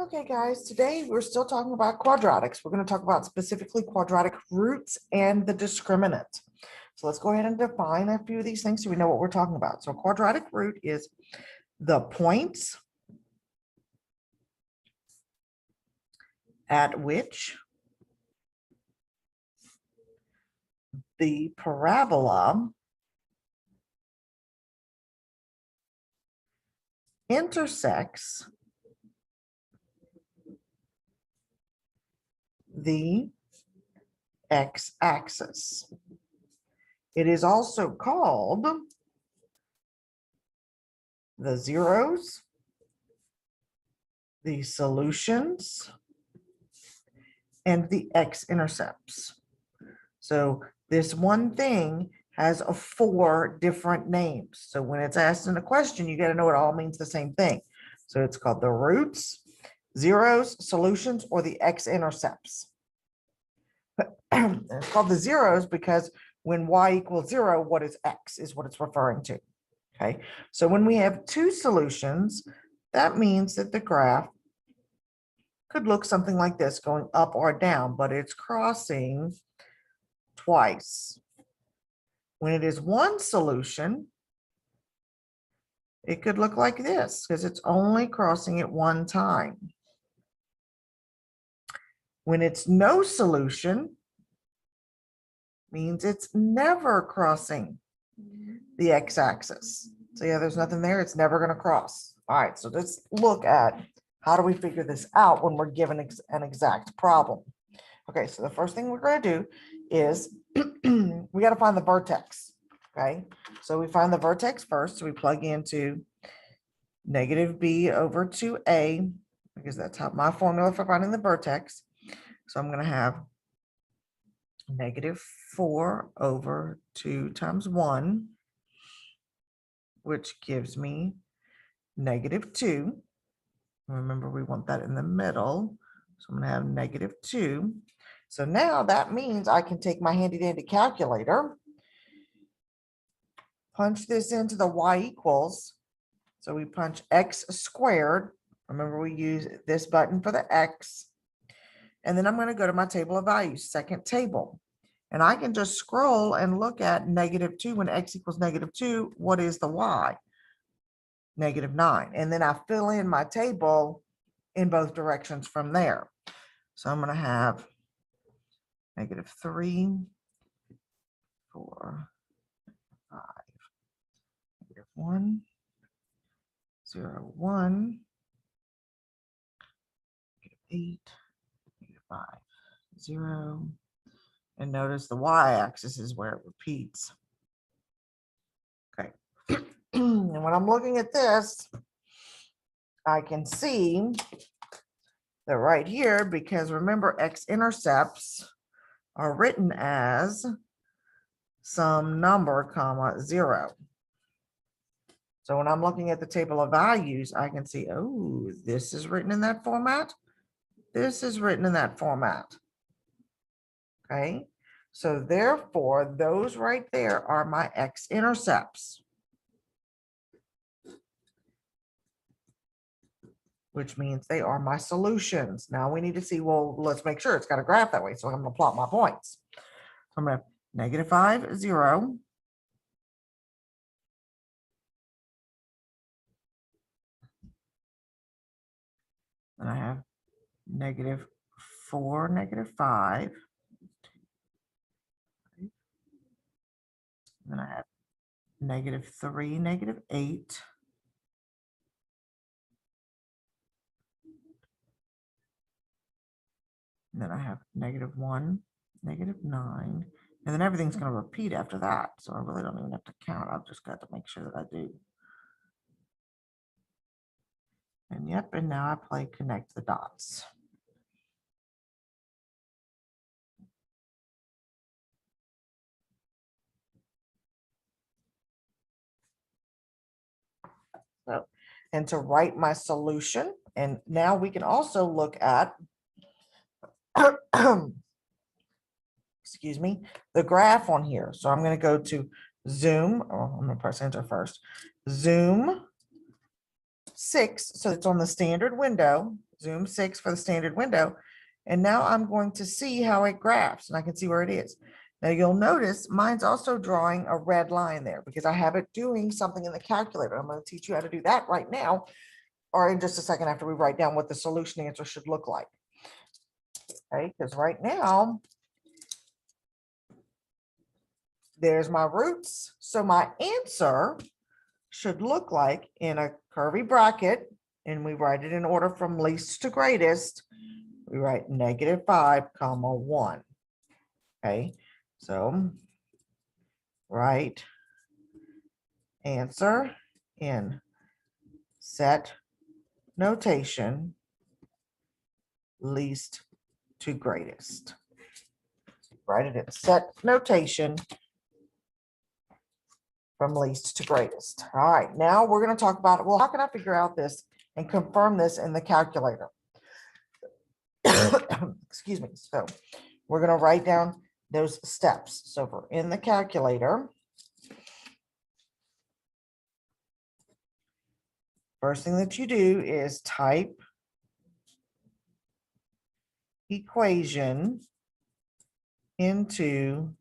Okay, guys, today we're still talking about quadratics. We're going to talk about specifically quadratic roots and the discriminant. So let's go ahead and define a few of these things so we know what we're talking about. So a quadratic root is the points at which the parabola intersects the x-axis. It is also called the zeros, the solutions, and the x-intercepts. So this one thing has 4 different names. So when it's asked in a question, you got to know it all means the same thing. So it's called the roots, zeros, solutions, or the x-intercepts. It's called the zeros because when y equals 0, what is x is what it's referring to. Okay, so when we have 2 solutions, that means that the graph could look something like this, going up or down, but it's crossing twice. When it is 1 solution, it could look like this because it's only crossing it 1 time. When it's no solution, means it's never crossing the x-axis. So yeah, there's nothing there. It's never going to cross. All right, so let's look at how do we figure this out when we're given an exact problem. Okay, so the first thing we're going to do is we got to find the vertex. Okay, so we find the vertex first. So we plug into negative b over 2a because that's how my formula for finding the vertex. So I'm going to have negative 4 over 2 times 1, which gives me negative 2. Remember, we want that in the middle. So I'm going to have negative 2. So now that means I can take my handy dandy calculator, punch this into the y equals. So we punch x squared. Remember, we use this button for the x. And then I'm going to go to my table of values, second table. And I can just scroll and look at negative 2. When x equals negative 2, what is the y? Negative 9. And then I fill in my table in both directions from there. So I'm going to have negative 3, 4, 5, negative 1, 0, 1, negative 8, negative 5, 0. And notice the y-axis is where it repeats. Okay. And when I'm looking at this, I can see that right here, because remember, x-intercepts are written as some number, comma, 0. So when I'm looking at the table of values, I can see, oh, this is written in that format. This is written in that format. Okay. So therefore, those right there are my x-intercepts, which means they are my solutions. Now we need to see, well, let's make sure it's got a graph that way. So I'm going to plot my points. So I'm going to have negative 5, 0. And I have negative 4, negative 5. And then I have negative 3, negative 8. And then I have negative 1, negative 9. And then everything's going to repeat after that. So I really don't even have to count. I've just got to make sure that I do. And yep, and now I play connect the dots. So, and to write my solution, and now we can also look at excuse me, the graph on here. So I'm going to go to zoom. Oh, I'm going to press enter first. Zoom 6, so it's on the standard window, zoom 6 for the standard window. And now I'm going to see how it graphs, and I can see where it is. Now you'll notice mine's also drawing a red line there because I have it doing something in the calculator. I'm going to teach you how to do that right now, or in just a second after we write down what the solution answer should look like. Okay, because right now, there's my roots. So my answer should look like in a curvy bracket, and we write it in order from least to greatest. We write -5, comma 1. Okay, so write answer in set notation, least to greatest. Write it in set notation from least to greatest. All right, now we're going to talk about, well, how can I figure out this and confirm this in the calculator? Excuse me. So we're going to write down those steps. So for in the calculator, first thing that you do is type equation into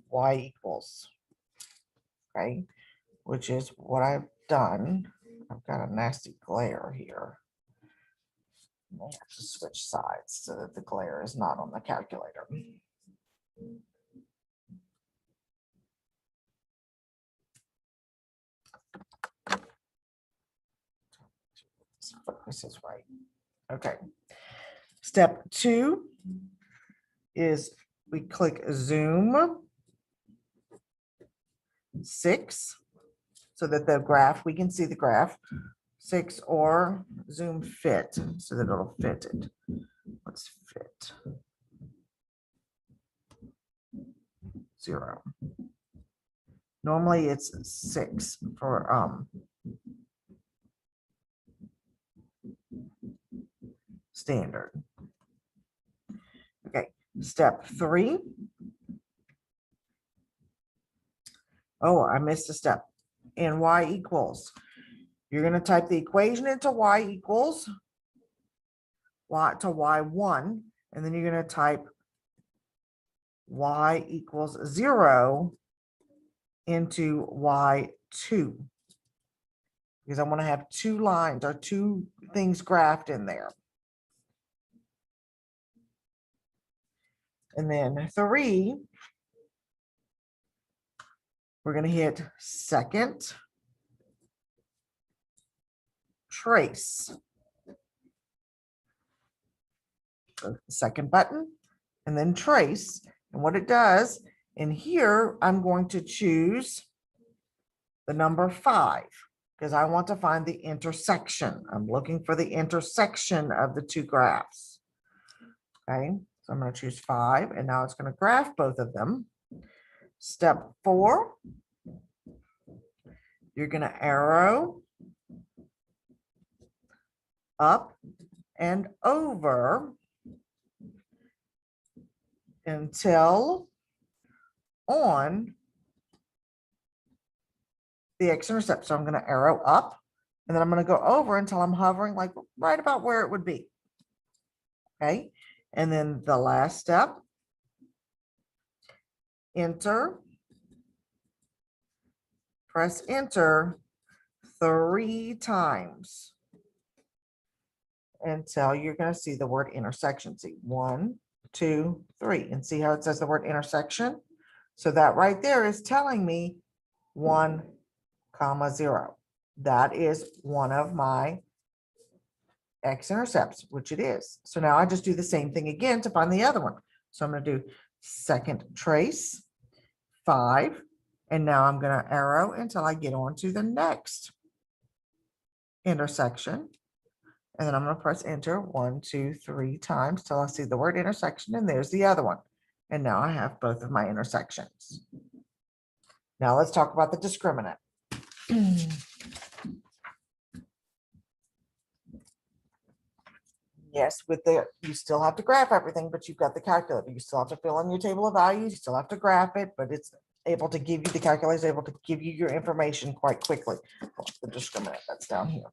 y equals, okay, which is what I've done. I've got a nasty glare here. I have to switch sides so that the glare is not on the calculator. Focus is right. Okay. Step 2 is we click zoom 6 so that the graph, we can see the graph 6, or zoom fit so that it'll fit it. Let's fit 0. Normally it's 6 for standard. Okay, step 3. Oh, I missed a step. In y equals, you're going to type the equation into y equals y to y1, and then you're going to type y equals 0 into y2, because I want to have 2 lines or 2 things graphed in there. And then 3, we're going to hit second trace. So the second button and then trace. And what it does in here, I'm going to choose the number 5 because I want to find the intersection. I'm looking for the intersection of the 2 graphs. Okay, so I'm going to choose 5, and now it's going to graph both of them. Step 4, you're going to arrow up and over until on the x-intercept. So I'm going to arrow up, and then I'm going to go over until I'm hovering like right about where it would be. Okay, and then the last step, enter, press enter 3 times until you're going to see the word intersection. See 1, 2, 3, and see how it says the word intersection. So that right there is telling me 1, 0. That is one of my x-intercepts, which it is. So now I just do the same thing again to find the other one. So I'm going to do second trace 5, and now I'm going to arrow until I get on to the next intersection. And then I'm going to press enter 1, 2, 3 times till I see the word intersection, and there's the other one. And now I have both of my intersections. Now let's talk about the discriminant. Yes, with the, you still have to graph everything, but you've got the calculator. You still have to fill in your table of values. You still have to graph it, but it's able to give you the calculator, is able to give you your information quite quickly. The discriminant, that's down here.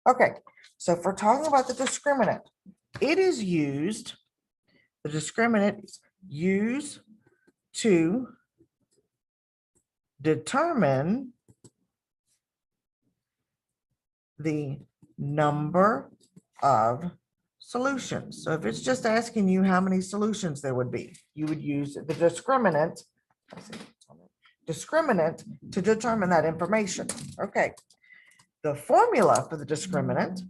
Okay, so if we're talking about the discriminant, it is used, the discriminant is used to determine the number of solutions. So if it's just asking you how many solutions there would be, you would use the discriminant to determine that information. Okay. The formula for the discriminant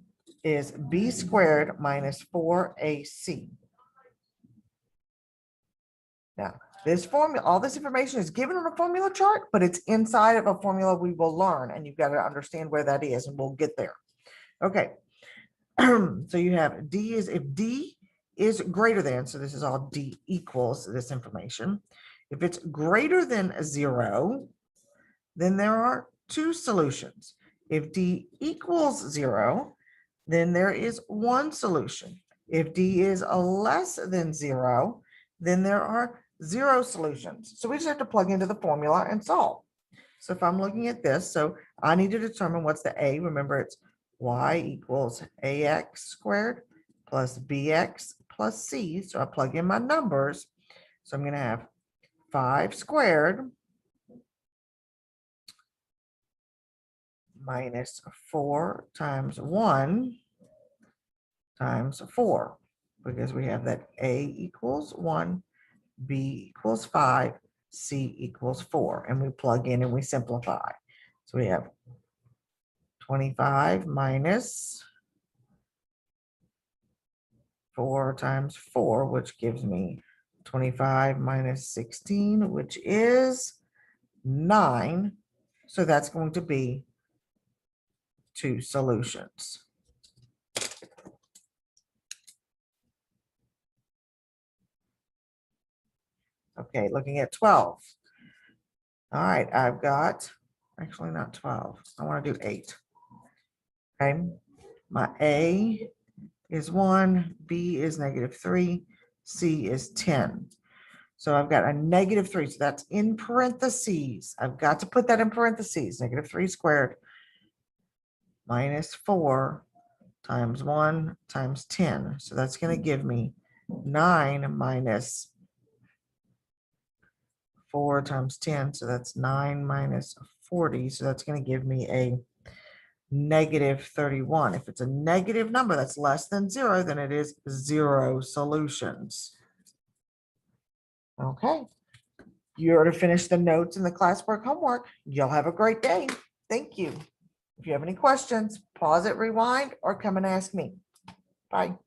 is b squared minus 4ac. Now, this formula, all this information is given on a formula chart, but it's inside of a formula we will learn, and you've got to understand where that is, and we'll get there. Okay. So you have D is, if D is greater than, so this is all D equals this information. If it's greater than 0, then there are 2 solutions. If D equals 0, then there is 1 solution. If D is less than 0, then there are 0 solutions. So we just have to plug into the formula and solve. So if I'm looking at this, so I need to determine what's the A. Remember, it's y equals ax squared plus bx plus c. So I plug in my numbers. So I'm going to have 5 squared minus 4 times 1 times 4, because we have that a equals 1, b equals 5, c equals 4, and we plug in and we simplify. So we have 25 minus 4 times 4, which gives me 25 minus 16, which is 9. So that's going to be 2 solutions. Okay, looking at 12. All right, I've got, actually not 12. I want to do 8. Okay, my A is 1, B is -3, C is 10. So I've got a -3, so that's in parentheses. I've got to put that in parentheses. -3 squared minus 4 times 1 times 10. So that's going to give me 9 minus 4 times 10. So that's 9 minus 40. So that's going to give me a -31. If it's a negative number that's less than 0, then it is 0 solutions. Okay. You're to finish the notes in the classwork homework. You'll have a great day. Thank you. If you have any questions, pause it, rewind, or come and ask me. Bye.